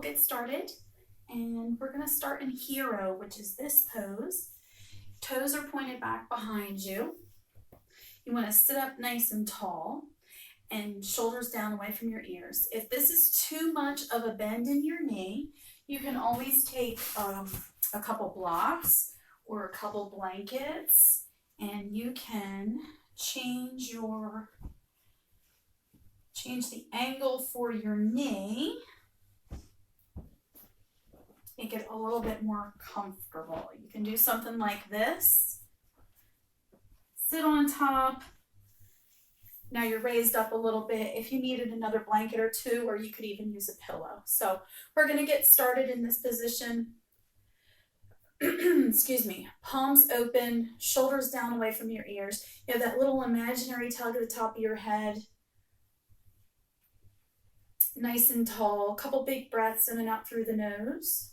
get started, and we're going to start in hero, which is this pose. Toes are pointed back behind you. You want to sit up nice and tall and shoulders down away from your ears. If this is too much of a bend in your knee, you can always take a couple blocks or a couple blankets, and you can change the angle for your knee, make it a little bit more comfortable. You can do something like this. Sit on top. Now you're raised up a little bit. If you needed another blanket or two, or you could even use a pillow. So we're going to get started in this position. Excuse me. Palms open, shoulders down away from your ears. You have that little imaginary tug at the top of your head. Nice and tall. Couple big breaths in and out through the nose.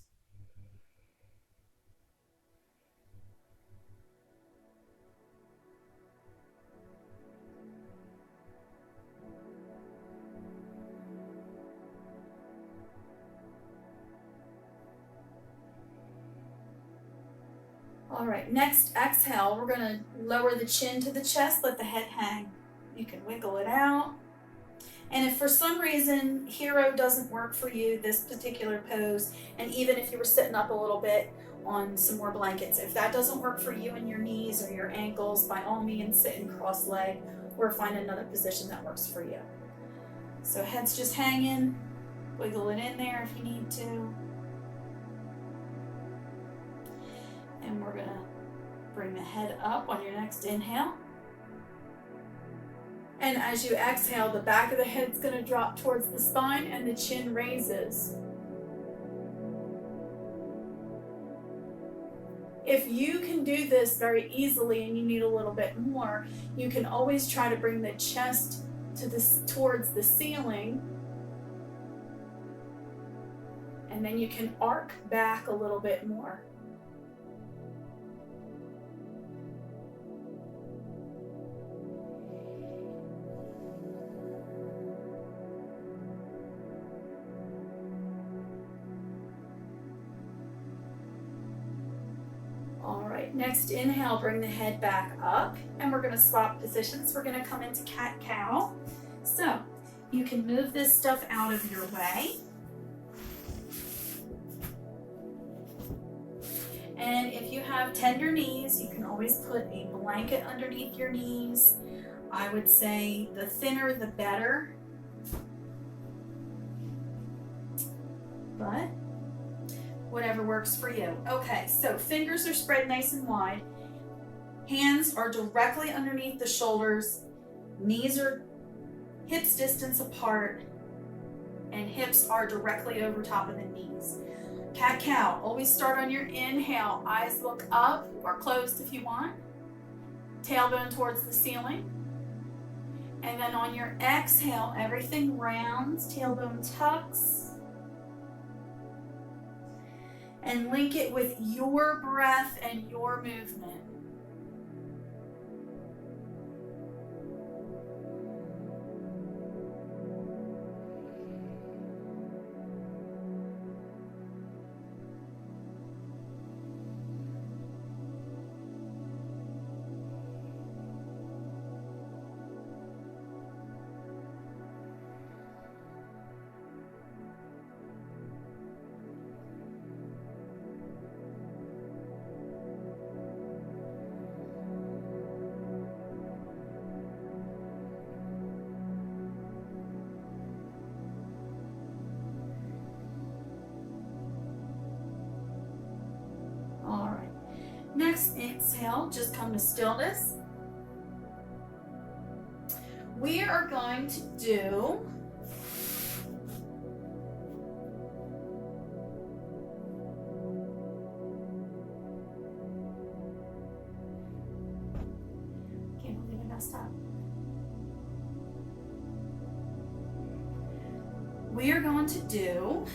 All right, next exhale, we're going to lower the chin to the chest, let the head hang. You can wiggle it out. And if for some reason hero doesn't work for you, this particular pose, and even if you were sitting up a little bit on some more blankets, if that doesn't work for you and your knees or your ankles, by all means sit in cross-legged or find another position that works for you. So head's just hanging, wiggle it in there if you need to. And we're gonna bring the head up on your next inhale. And as you exhale, the back of the head's gonna drop towards the spine and the chin raises. If you can do this very easily and you need a little bit more, you can always try to bring the chest towards the ceiling. And then you can arc back a little bit more. All right, next inhale, bring the head back up, and we're going to swap positions. We're going to come into cat-cow. So you can move this stuff out of your way. And if you have tender knees, you can always put a blanket underneath your knees. I would say the thinner the better. But whatever works for you. Okay, so fingers are spread nice and wide. Hands are directly underneath the shoulders. Knees are hips distance apart. And hips are directly over top of the knees. Cat-cow, always start on your inhale. Eyes look up or closed if you want. Tailbone towards the ceiling. And then on your exhale, everything rounds, tailbone tucks. And link it with your breath and your movement. Next exhale, just come to stillness. We are going to do can't believe I messed up. We are going to do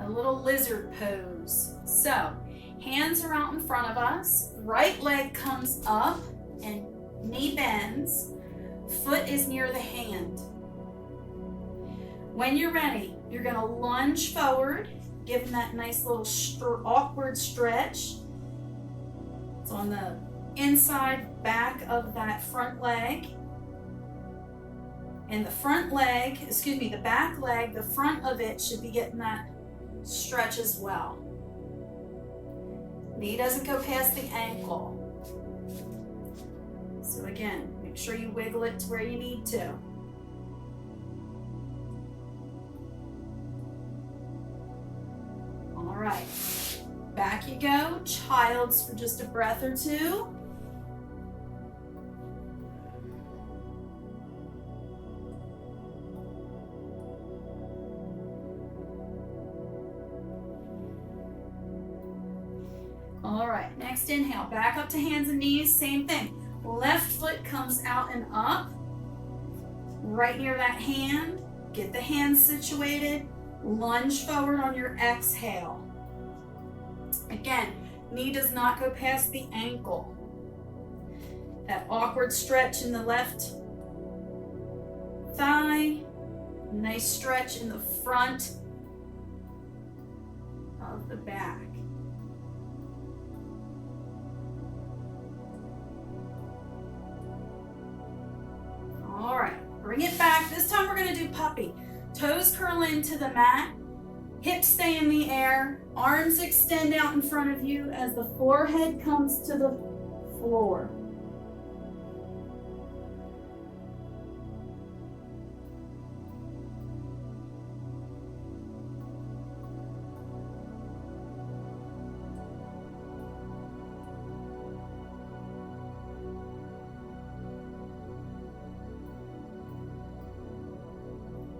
a little lizard pose. So, hands are out in front of us, right leg comes up and knee bends, foot is near the hand. When you're ready, you're going to lunge forward, give them that nice little awkward stretch. It's on the inside back of that front leg. And the front leg, the back leg, the front of it should be getting that stretch as well. Knee doesn't go past the ankle. So again, make sure you wiggle it to where you need to. All right, back you go. Child's for just a breath or two. All right, next inhale, back up to hands and knees, same thing. Left foot comes out and up, right near that hand. Get the hands situated, lunge forward on your exhale. Again, knee does not go past the ankle. That awkward stretch in the left thigh, nice stretch in the front of the back. All right, bring it back. This time we're going to do puppy. Toes curl into the mat, hips stay in the air, arms extend out in front of you as the forehead comes to the floor.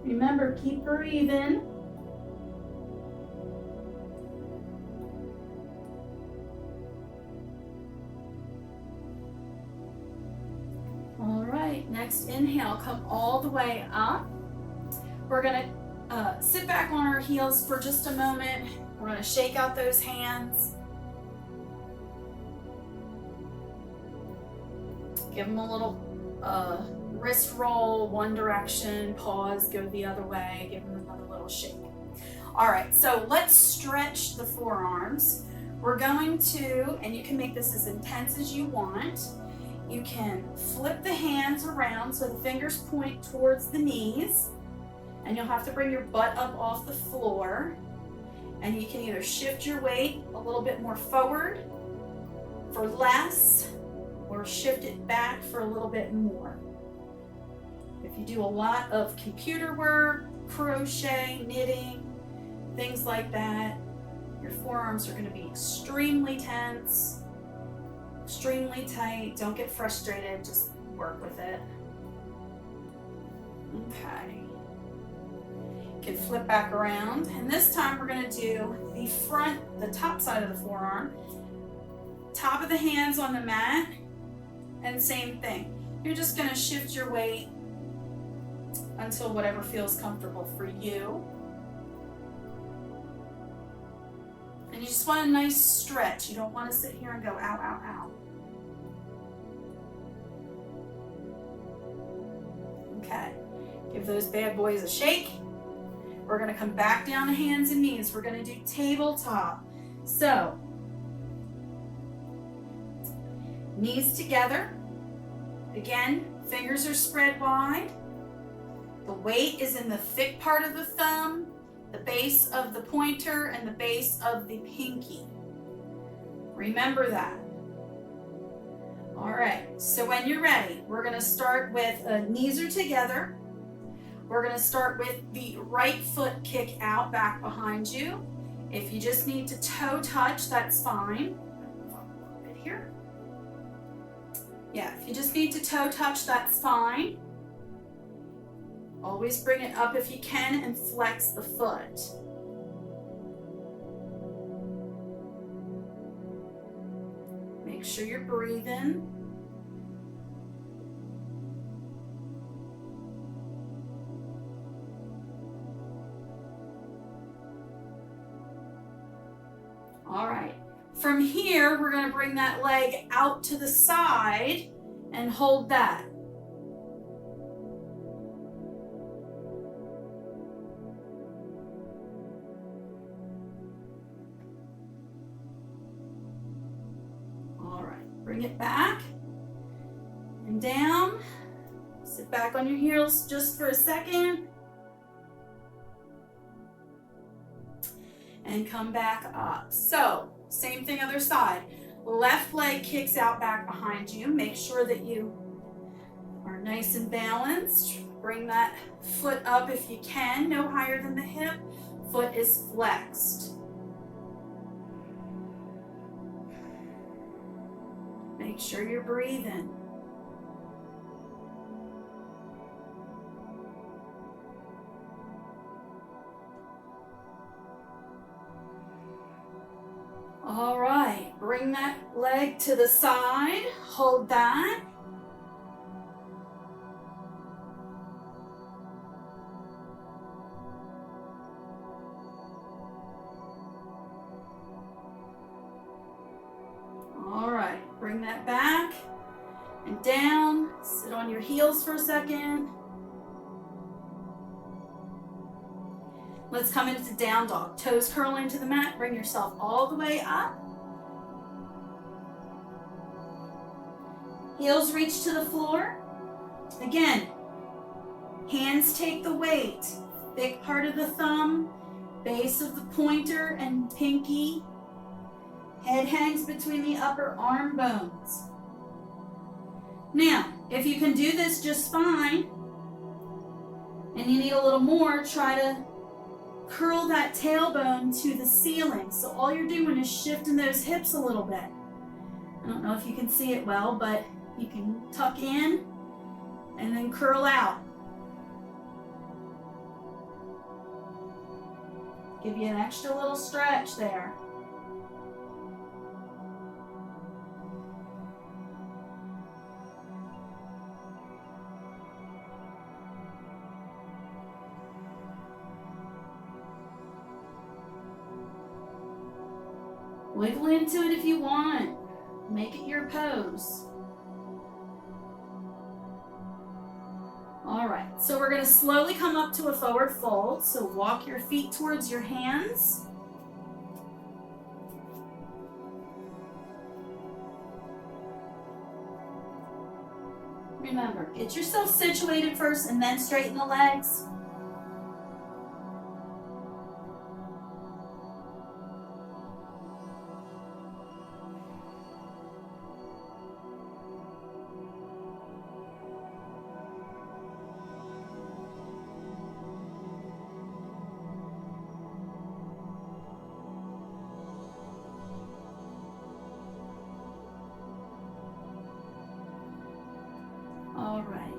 Remember, keep breathing. All right, next inhale, come all the way up. We're gonna sit back on our heels for just a moment. We're gonna shake out those hands. Give them a little wrist roll, one direction, pause, go the other way, give them another little shake. All right, so let's stretch the forearms. We're going to, and you can make this as intense as you want, you can flip the hands around so the fingers point towards the knees, and you'll have to bring your butt up off the floor, and you can either shift your weight a little bit more forward for less, or shift it back for a little bit more. If you do a lot of computer work, crochet, knitting, things like that, your forearms are going to be extremely tense, extremely tight. Don't get frustrated, just work with it. Okay. You can flip back around, and this time we're going to do the top side of the forearm, top of the hands on the mat, and same thing. You're just going to shift your weight until whatever feels comfortable for you. And you just want a nice stretch. You don't want to sit here and go ow, ow, ow. Okay, give those bad boys a shake. We're going to come back down to hands and knees. We're going to do tabletop. So, knees together. Again, fingers are spread wide. The weight is in the thick part of the thumb, the base of the pointer, and the base of the pinky. Remember that. All right, so when you're ready, we're going to start with knees are together. We're going to start with the right foot kick out back behind you. If you just need to toe touch, that's fine. A bit here. Yeah, if you just need to toe touch, that's fine. Always bring it up if you can and flex the foot. Make sure you're breathing. All right. From here, we're going to bring that leg out to the side and hold that. Bring it back and down. Sit back on your heels just for a second. And come back up. So, same thing other side. Left leg kicks out back behind you. Make sure that you are nice and balanced. Bring that foot up if you can, no higher than the hip. Foot is flexed. Make sure you're breathing. All right, bring that leg to the side, hold that. All right, bring that back and down. Sit on your heels for a second. Let's come into down dog. Toes curl into the mat. Bring yourself all the way up. Heels reach to the floor. Again, hands take the weight. Big part of the thumb, base of the pointer and pinky. Head hangs between the upper arm bones. Now, if you can do this just fine, and you need a little more, try to curl that tailbone to the ceiling. So all you're doing is shifting those hips a little bit. I don't know if you can see it well, but you can tuck in and then curl out. Give you an extra little stretch there. Wiggle into it if you want. Make it your pose. All right, so we're going to slowly come up to a forward fold. So walk your feet towards your hands. Remember, get yourself situated first and then straighten the legs. All right,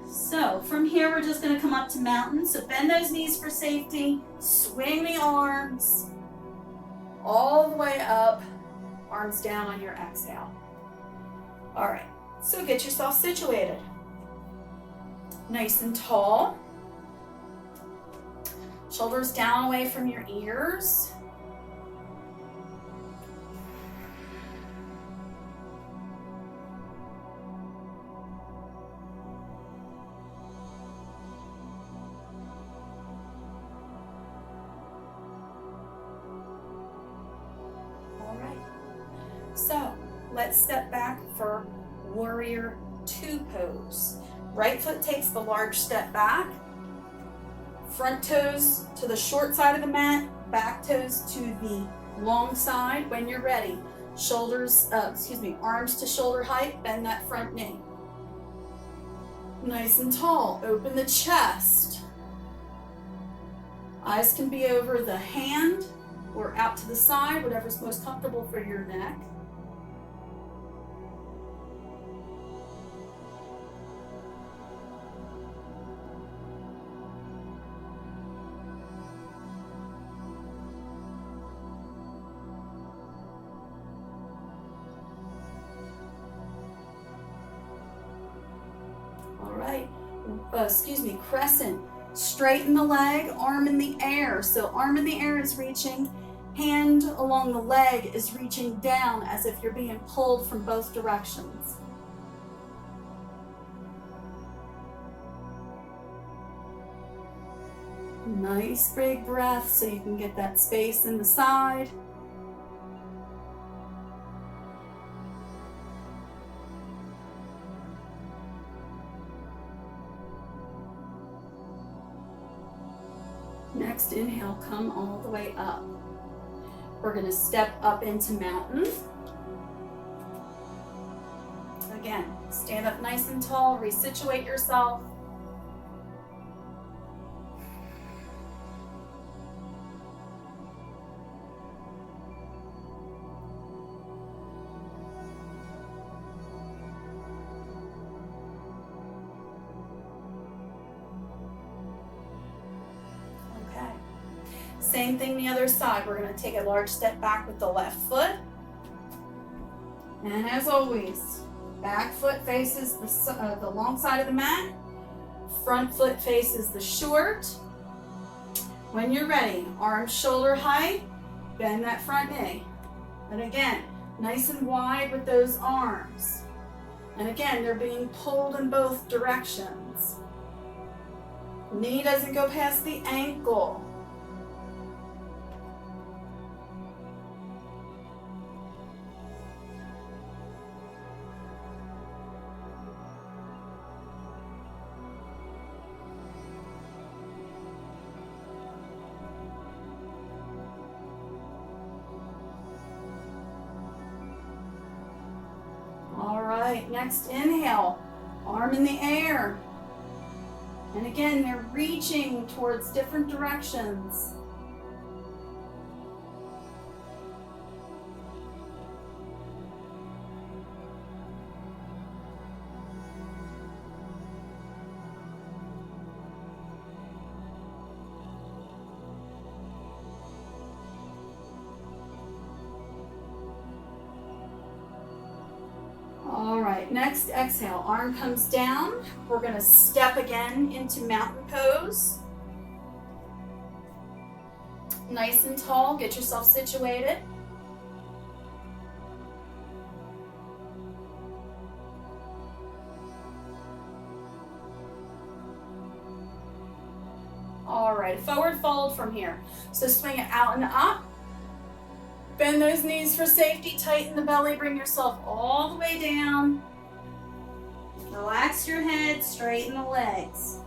so from here we're just going to come up to mountain. So bend those knees for safety, swing the arms all the way up, arms down on your exhale. All right, so get yourself situated. Nice and tall. Shoulders down away from your ears. So let's step back for warrior two pose. Right foot takes the large step back, front toes to the short side of the mat, back toes to the long side. When you're ready, arms to shoulder height, bend that front knee. Nice and tall, open the chest. Eyes can be over the hand or out to the side, whatever's most comfortable for your neck. All right, crescent. Straighten the leg, arm in the air. So arm in the air is reaching, hand along the leg is reaching down as if you're being pulled from both directions. Nice big breath so you can get that space in the side. Next inhale, come all the way up. We're going to step up into mountain. Again, stand up nice and tall, resituate yourself. Same thing the other side. We're going to take a large step back with the left foot. And as always, back foot faces the long side of the mat. Front foot faces the short. When you're ready, arms shoulder height, bend that front knee. And again, nice and wide with those arms. And again, they're being pulled in both directions. Knee doesn't go past the ankle. Next inhale, arm in the air. And again, they're reaching towards different directions. All right, next exhale, arm comes down. We're going to step again into mountain pose. Nice and tall, get yourself situated. All right, forward fold from here. So swing it out and up. Bend those knees for safety, tighten the belly, bring yourself all the way down. Relax your head, straighten the legs.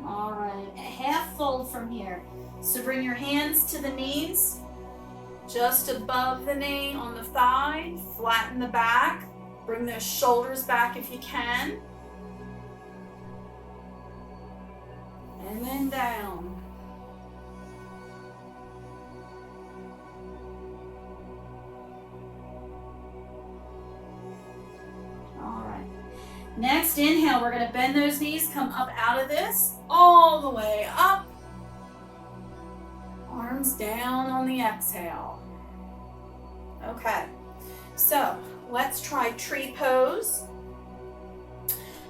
All right, a half fold from here. So bring your hands to the knees, just above the knee on the thigh, flatten the back, bring those shoulders back if you can. And then down. All right. Next inhale, we're going to bend those knees, come up out of this, all the way up. Arms down on the exhale. Okay, so let's try tree pose.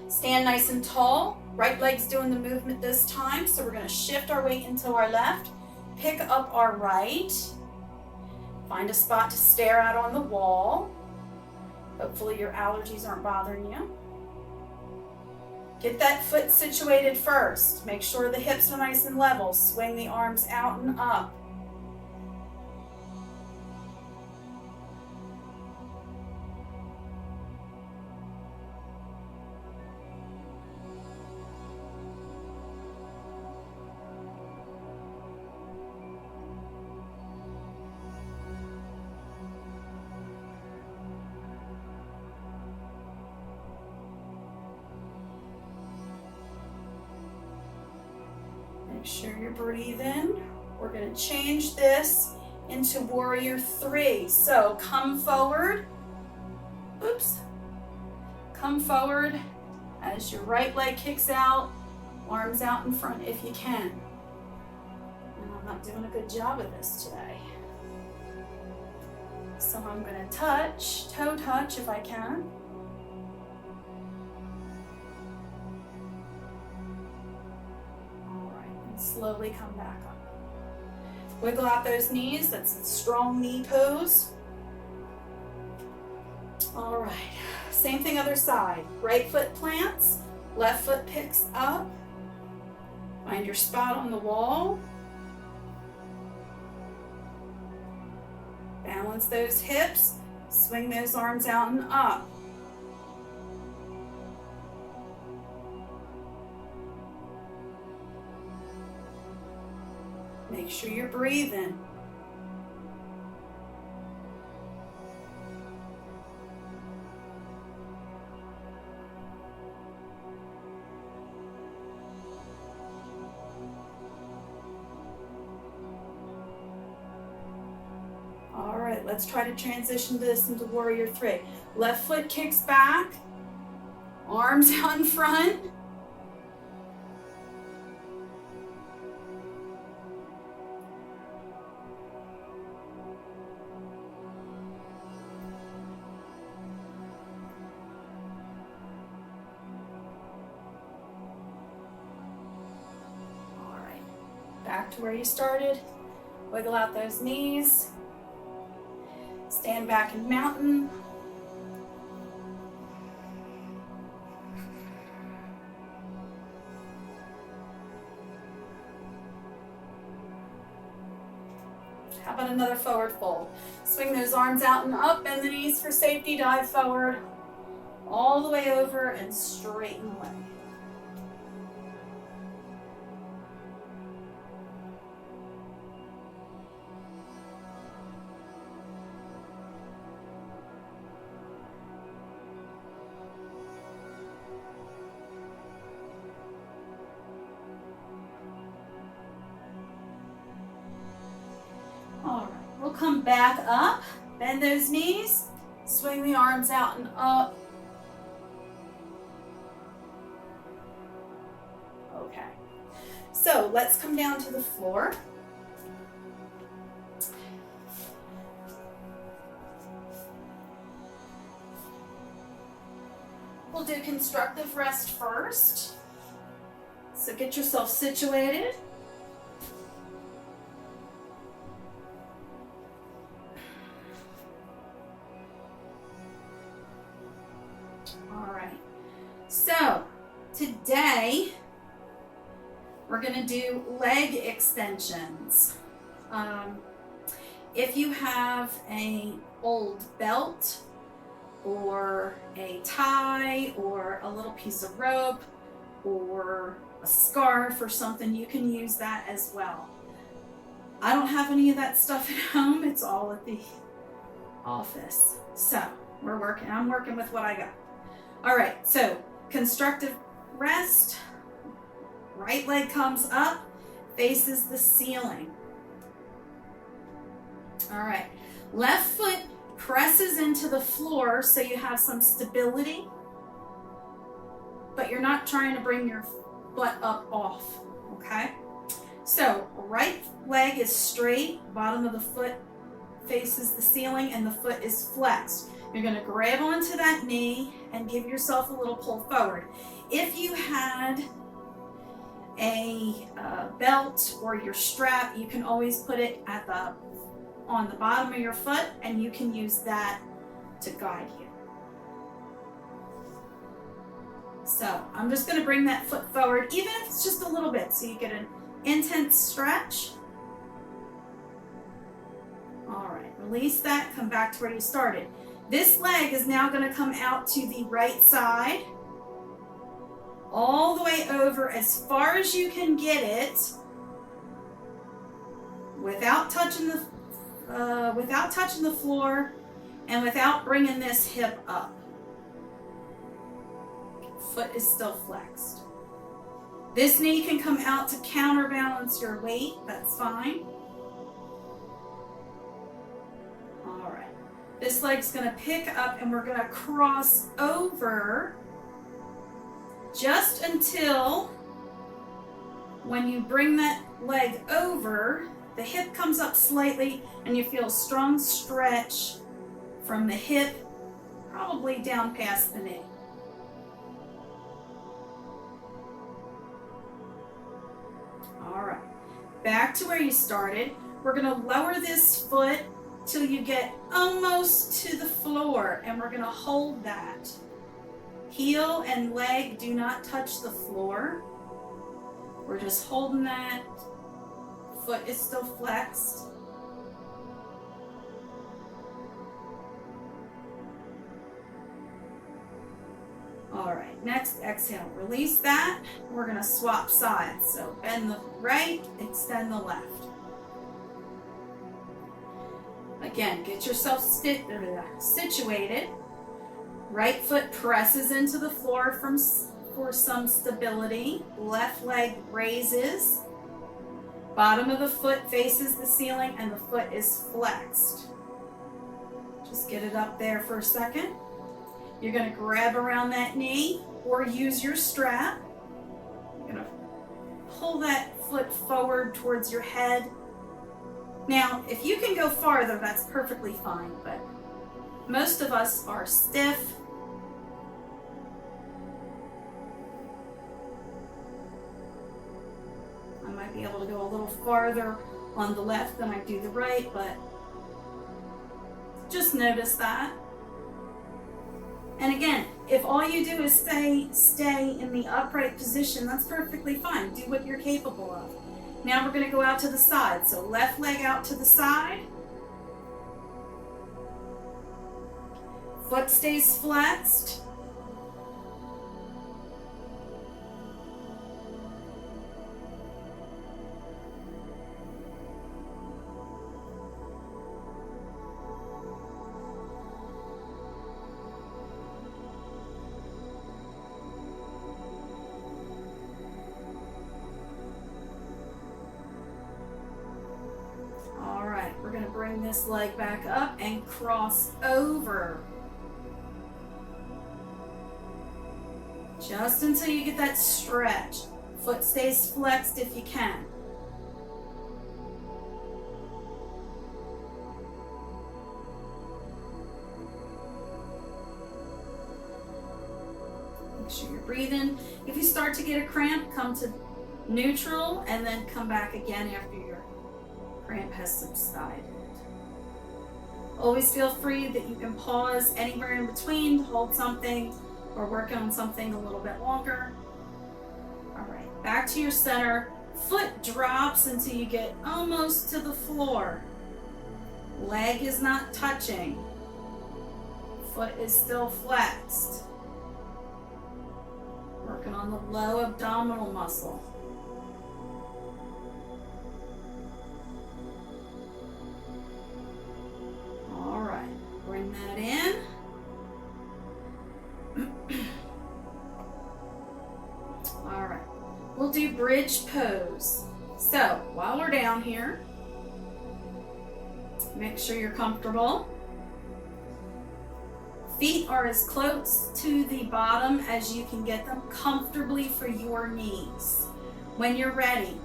Stand nice and tall. Right leg's doing the movement this time, so we're going to shift our weight into our left, pick up our right, find a spot to stare at on the wall. Hopefully your allergies aren't bothering you. Get that foot situated first. Make sure the hips are nice and level. Swing the arms out and up. Make sure you're breathing. We're going to change this into warrior 3. So come forward. Oops. Come forward as your right leg kicks out, arms out in front if you can. And I'm not doing a good job of this today. So I'm going to touch, toe touch if I can. slowly come back up. Wiggle out those knees. That's a strong knee pose. All right, same thing other side. Right foot plants, left foot picks up. Find your spot on the wall. Balance those hips, swing those arms out and up. Make sure you're breathing. All right, let's try to transition this into Warrior Three. Left foot kicks back, arms out in front. All right, back to where you started. Wiggle out those knees. Stand back in mountain. How about another forward fold? Swing those arms out and up, bend the knees for safety, dive forward, all the way over and straighten the leg. All right, we'll come back up, bend those knees, swing the arms out and up. Okay, so let's come down to the floor. We'll do constructive rest first. So get yourself situated. All right, so today we're going to do leg extensions. If you have an old belt or a tie or a little piece of rope or a scarf or something, you can use that as well. I don't have any of that stuff at home. It's all at the office. So I'm working with what I got. All right, so constructive rest. Right leg comes up, faces the ceiling. All right, left foot presses into the floor so you have some stability, but you're not trying to bring your butt up off, okay? So right leg is straight, bottom of the foot faces the ceiling, and the foot is flexed. You're going to grab onto that knee and give yourself a little pull forward. If you had a belt or your strap, you can always put it on the bottom of your foot, and you can use that to guide you. So I'm just going to bring that foot forward, even if it's just a little bit, so you get an intense stretch. All right, release that, come back to where you started. This leg is now going to come out to the right side, all the way over as far as you can get it, without touching the floor and without bringing this hip up. Foot is still flexed. This knee can come out to counterbalance your weight. That's fine. All right. This leg's going to pick up and we're going to cross over just until when you bring that leg over, the hip comes up slightly and you feel a strong stretch from the hip, probably down past the knee. All right. Back to where you started. We're going to lower this foot till you get almost to the floor, and we're going to hold that. Heel and leg do not touch the floor. We're just holding that. Foot is still flexed. All right, next exhale, release that. We're gonna swap sides. So bend the right, extend the left. Again, get yourself situated. Right foot presses into the floor for some stability. Left leg raises. Bottom of the foot faces the ceiling and the foot is flexed. Just get it up there for a second. You're going to grab around that knee or use your strap. You're going to pull that foot forward towards your head. Now, if you can go farther, that's perfectly fine, but most of us are stiff. I might be able to go a little farther on the left than I do the right, but just notice that. And again, if all you do is stay in the upright position, that's perfectly fine. Do what you're capable of. Now we're going to go out to the side. So left leg out to the side. Foot stays flexed. We're going to bring this leg back up and cross over. Just until you get that stretch. Foot stays flexed if you can. Make sure you're breathing. If you start to get a cramp, come to neutral and then come back again after your cramp has subsided. Always feel free that you can pause anywhere in between to hold something or work on something a little bit longer. All right, back to your center. Foot drops until you get almost to the floor. Leg is not touching. Foot is still flexed. Working on the low abdominal muscle. All right, bring that in. All right, we'll do bridge pose. So while we're down here, make sure you're comfortable. Feet are as close to the bottom as you can get them comfortably for your knees. When you're ready,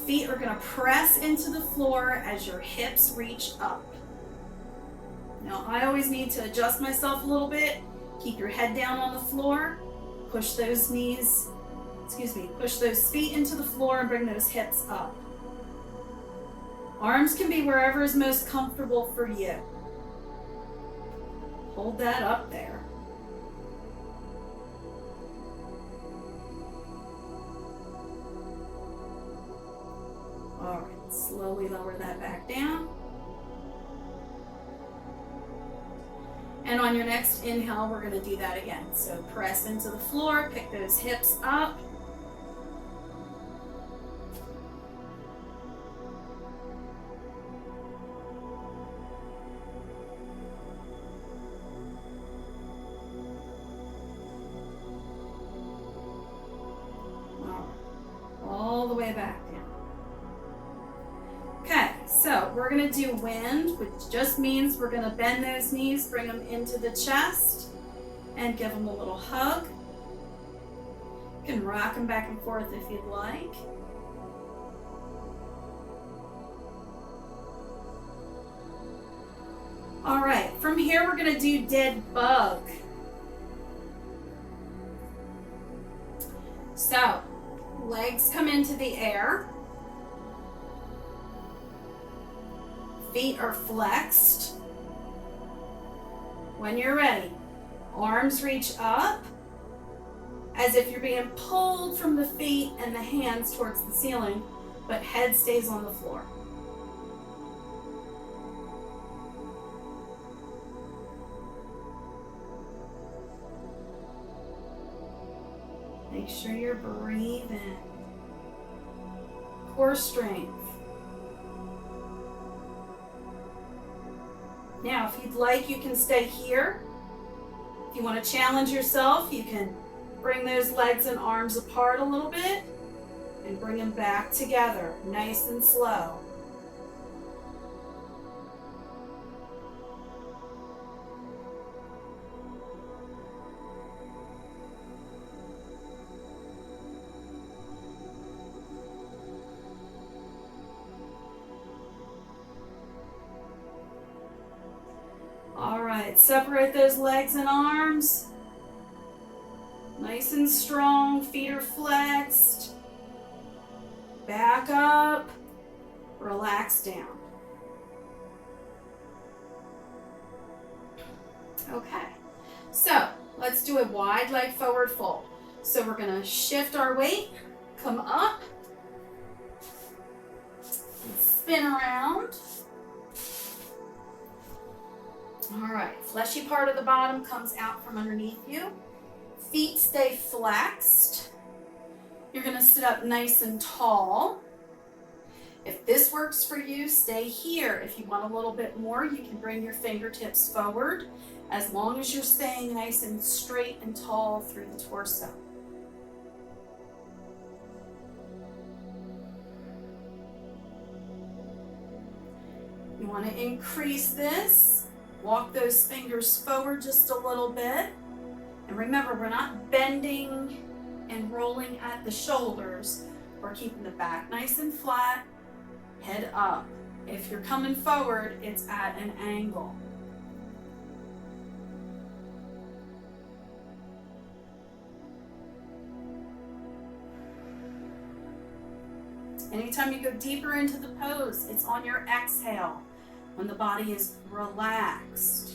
feet are going to press into the floor as your hips reach up. Now, I always need to adjust myself a little bit. Keep your head down on the floor. Push those push those feet into the floor and bring those hips up. Arms can be wherever is most comfortable for you. Hold that up there. All right, slowly lower that back down. And on your next inhale, we're going to do that again. So press into the floor, pick those hips up. All the way back down. Okay, so we're going to do wind, which just means we're going to bend those knees, bring them into the chest, and give them a little hug. You can rock them back and forth if you'd like. All right, from here we're going to do dead bug. So, legs come into the air. Feet are flexed. When you're ready, arms reach up as if you're being pulled from the feet and the hands towards the ceiling, but head stays on the floor. Make sure you're breathing. Core strength. Now, if you'd like, you can stay here. If you want to challenge yourself, you can bring those legs and arms apart a little bit and bring them back together, nice and slow. All right, separate those legs and arms. Nice and strong, feet are flexed. Back up, relax down. Okay, so let's do a wide leg forward fold. So we're gonna shift our weight, come up, and spin around. All right, fleshy part of the bottom comes out from underneath you. Feet stay flexed. You're gonna sit up nice and tall. If this works for you, stay here. If you want a little bit more, you can bring your fingertips forward, as long as you're staying nice and straight and tall through the torso. You want to increase this. Walk those fingers forward just a little bit. And remember, we're not bending and rolling at the shoulders. We're keeping the back nice and flat, head up. If you're coming forward, it's at an angle. Anytime you go deeper into the pose, it's on your exhale, when the body is relaxed.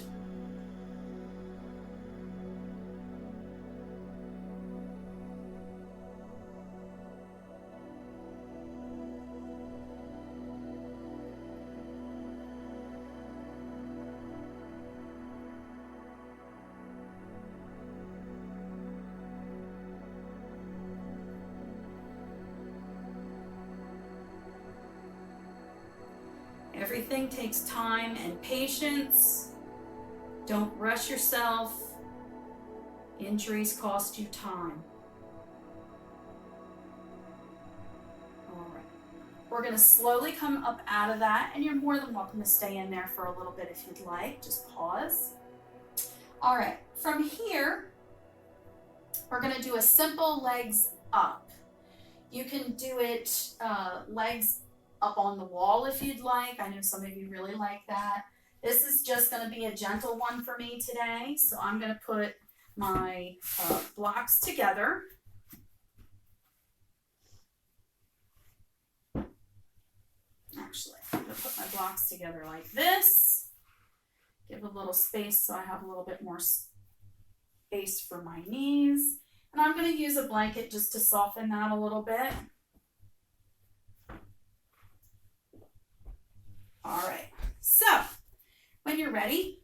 Everything takes time and patience. Don't rush yourself. Injuries cost you time. All right. We're going to slowly come up out of that, and you're more than welcome to stay in there for a little bit if you'd like. Just pause. All right. From here, we're going to do a simple legs up. You can do it legs up on the wall if you'd like. I know some of you really like that. This is just going to be a gentle one for me today. So I'm going to put my blocks together. Actually, I'm going to put my blocks together like this. Give a little space so I have a little bit more space for my knees. And I'm going to use a blanket just to soften that a little bit. All right, so when you're ready,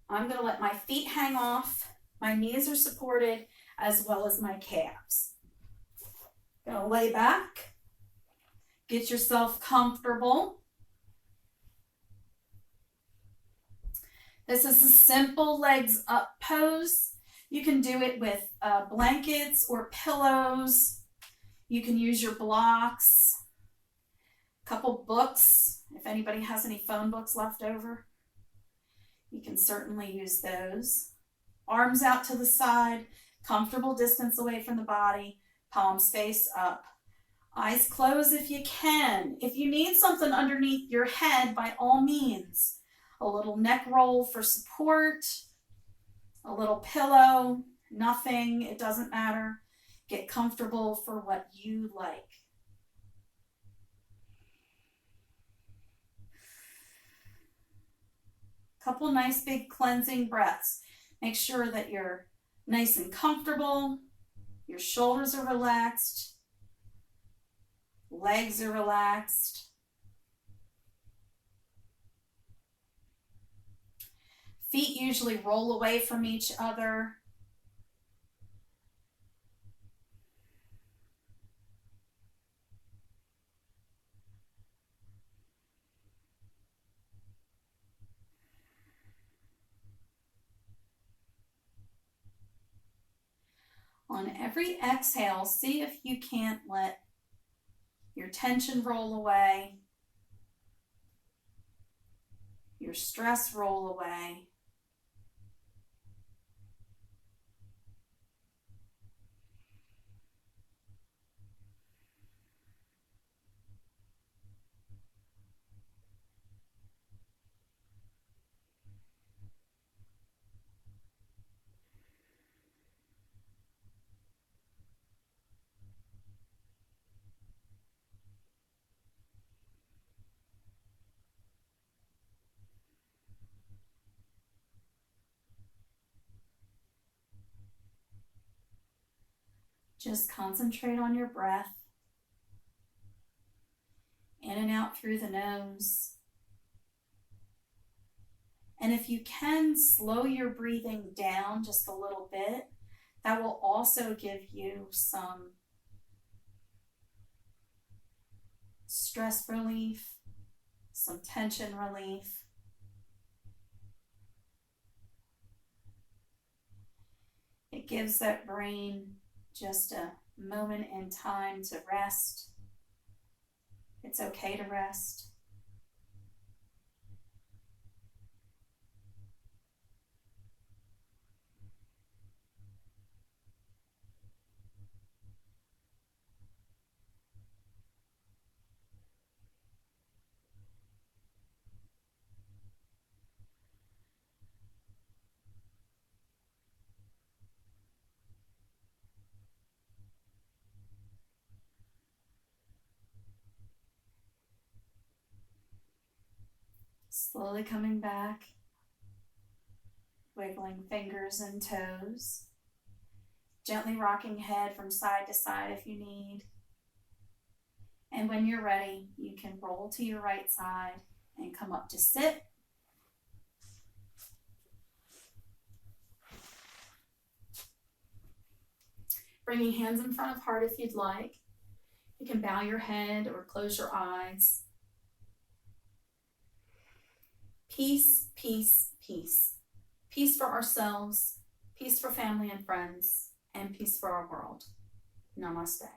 I'm going to let my feet hang off. My knees are supported as well as my calves. Going to lay back. Get yourself comfortable. This is a simple legs up pose. You can do it with blankets or pillows. You can use your blocks. Couple books, if anybody has any phone books left over, you can certainly use those. Arms out to the side, comfortable distance away from the body, palms face up. Eyes closed if you can. If you need something underneath your head, by all means, a little neck roll for support, a little pillow, nothing, it doesn't matter. Get comfortable for what you like. Couple nice big cleansing breaths. Make sure that you're nice and comfortable. Your shoulders are relaxed. Legs are relaxed. Feet usually roll away from each other. On every exhale, see if you can't let your tension roll away, your stress roll away. Just concentrate on your breath, in and out through the nose. And if you can, slow your breathing down just a little bit. That will also give you some stress relief, some tension relief. It gives that brain just a moment in time to rest. It's okay to rest. Slowly coming back, wiggling fingers and toes, gently rocking head from side to side if you need. And when you're ready, you can roll to your right side and come up to sit. Bringing hands in front of heart if you'd like. You can bow your head or close your eyes. Peace, peace, peace. Peace for ourselves, peace for family and friends, and peace for our world. Namaste.